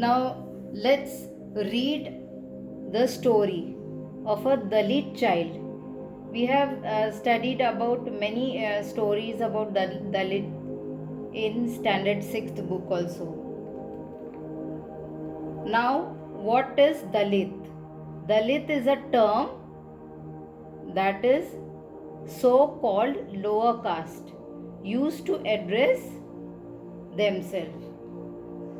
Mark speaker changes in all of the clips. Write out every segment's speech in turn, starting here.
Speaker 1: Now let's read the story of a Dalit child. We have studied about many stories about Dalit in standard 6th book also. Now, what is Dalit? Dalit is a term that is so called lower caste used to address themselves.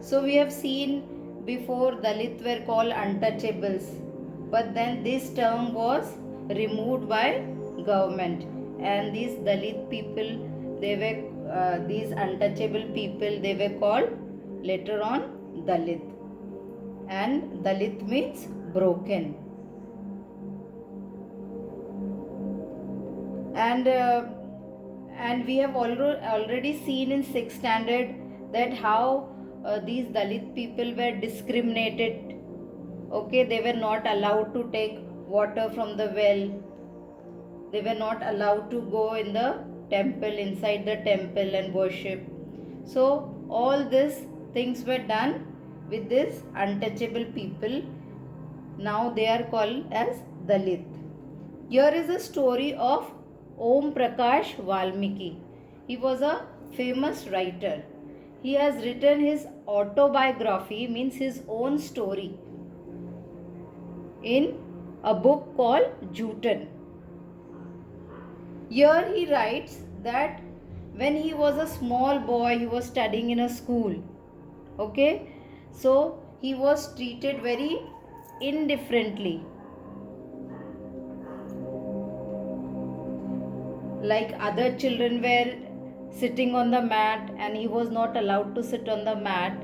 Speaker 1: So we have seen before Dalit were called untouchables, but then this term was removed by government, and these Dalit people, they were these untouchable people, they were called later on Dalit, and Dalit means broken. And we have already seen in 6th standard that how these Dalit people were discriminated. Okay, they were not allowed to take water from the well. They were not allowed to go in the temple, inside the temple, and worship. So all these things were done with these untouchable people. Now they are called as Dalit. Here is a story of Om Prakash Valmiki. He was a famous writer. He has written his autobiography, means his own story, in a book called Jutan. Here he writes that when he was a small boy, he was studying in a school. Okay, so he was treated very indifferently. Like other children were sitting on the mat and he was not allowed to sit on the mat.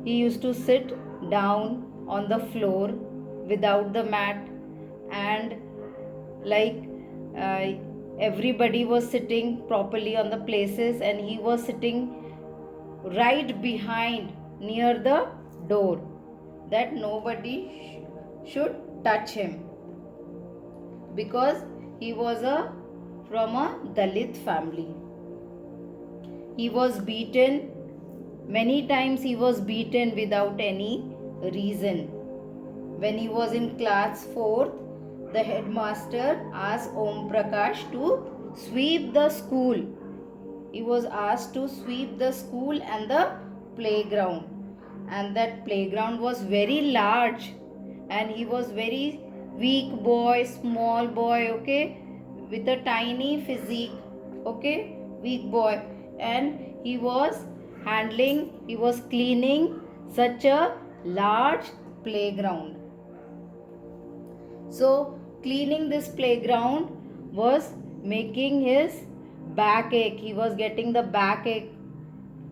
Speaker 1: He used to sit down on the floor without the mat, and everybody was sitting properly on the places, and he was sitting right behind near the door, that nobody should touch him, because he was from a Dalit family. He was beaten many times. He was beaten without any reason. When he was in class 4th, the headmaster asked Om Prakash to sweep the school. He was asked to sweep the school and the playground, and that playground was very large, and he was very weak boy, small boy, okay, with a tiny physique, okay, weak boy, and he was cleaning such a large playground. So cleaning this playground was making his backache. He was getting the backache,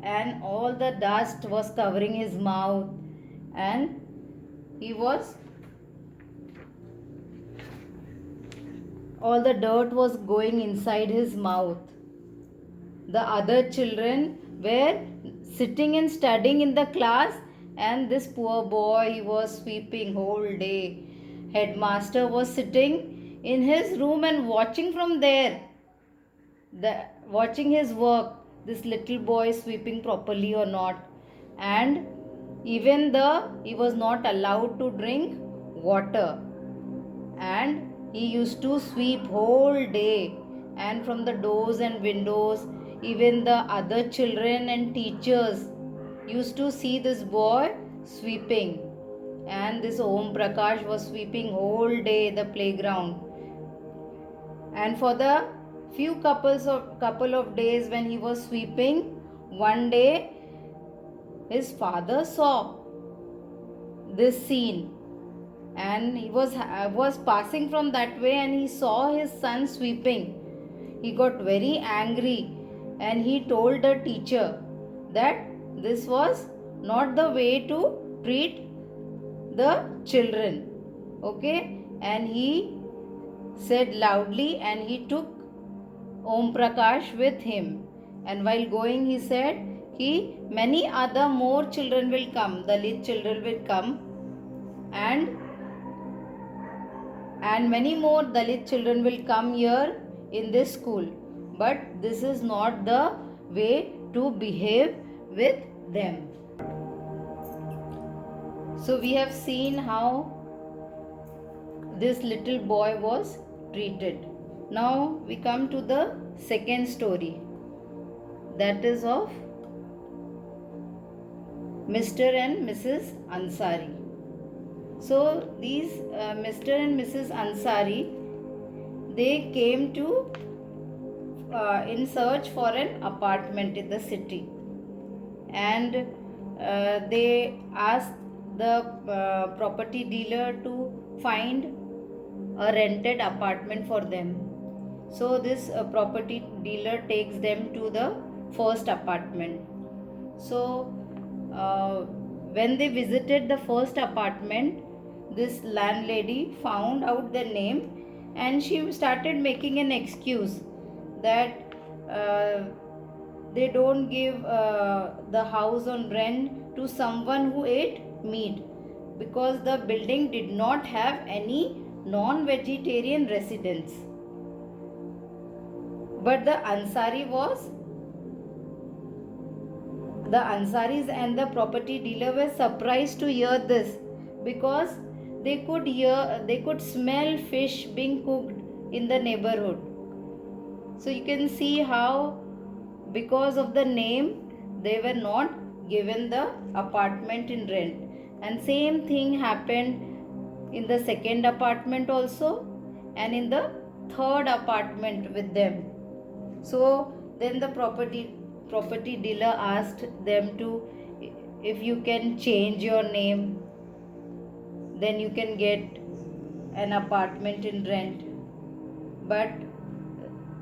Speaker 1: and all the dust was covering his mouth, and all the dirt was going inside his mouth. The other children were sitting and studying in the class, and this poor boy, he was sweeping whole day. Headmaster was sitting in his room and watching from there, watching his work, this little boy sweeping properly or not. And even though he was not allowed to drink water, and he used to sweep whole day, and from the doors and windows, even the other children and teachers used to see this boy sweeping. And this Om Prakash was sweeping whole day the playground. And for the couple of days when he was sweeping, one day his father saw this scene, and he was passing from that way, and he saw his son sweeping. He got very angry, and he told the teacher that this was not the way to treat the children, okay, and he said loudly, and he took Om Prakash with him, and while going he said, many other more children will come, Dalit children will come, and many more Dalit children will come here in this school, but this is not the way to behave with them. So we have seen how this little boy was treated. Now we come to the second story, that is of Mr. and Mrs. Ansari. So these Mr. and Mrs. Ansari, they came to in search for an apartment in the city, and they asked the property dealer to find a rented apartment for them. So this property dealer takes them to the first apartment. So when they visited the first apartment, this landlady found out the name, and she started making an excuse that they don't give the house on rent to someone who ate meat, because the building did not have any non-vegetarian residents. But the Ansaris and the property dealer were surprised to hear this, because they could smell fish being cooked in the neighborhood. So you can see how, because of the name, they were not given the apartment in rent. And same thing happened in the second apartment also, and in the third apartment with them. So then the property dealer asked them to, if you can change your name, then you can get an apartment in rent. But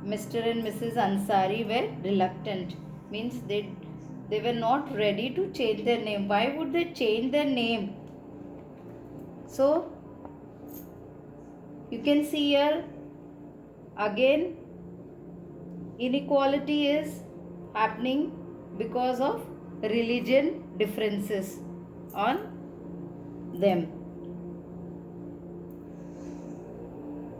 Speaker 1: Mr. and Mrs. Ansari were reluctant, means they were not ready to change their name. Why would they change their name? So you can see here again, inequality is happening because of religion differences on them.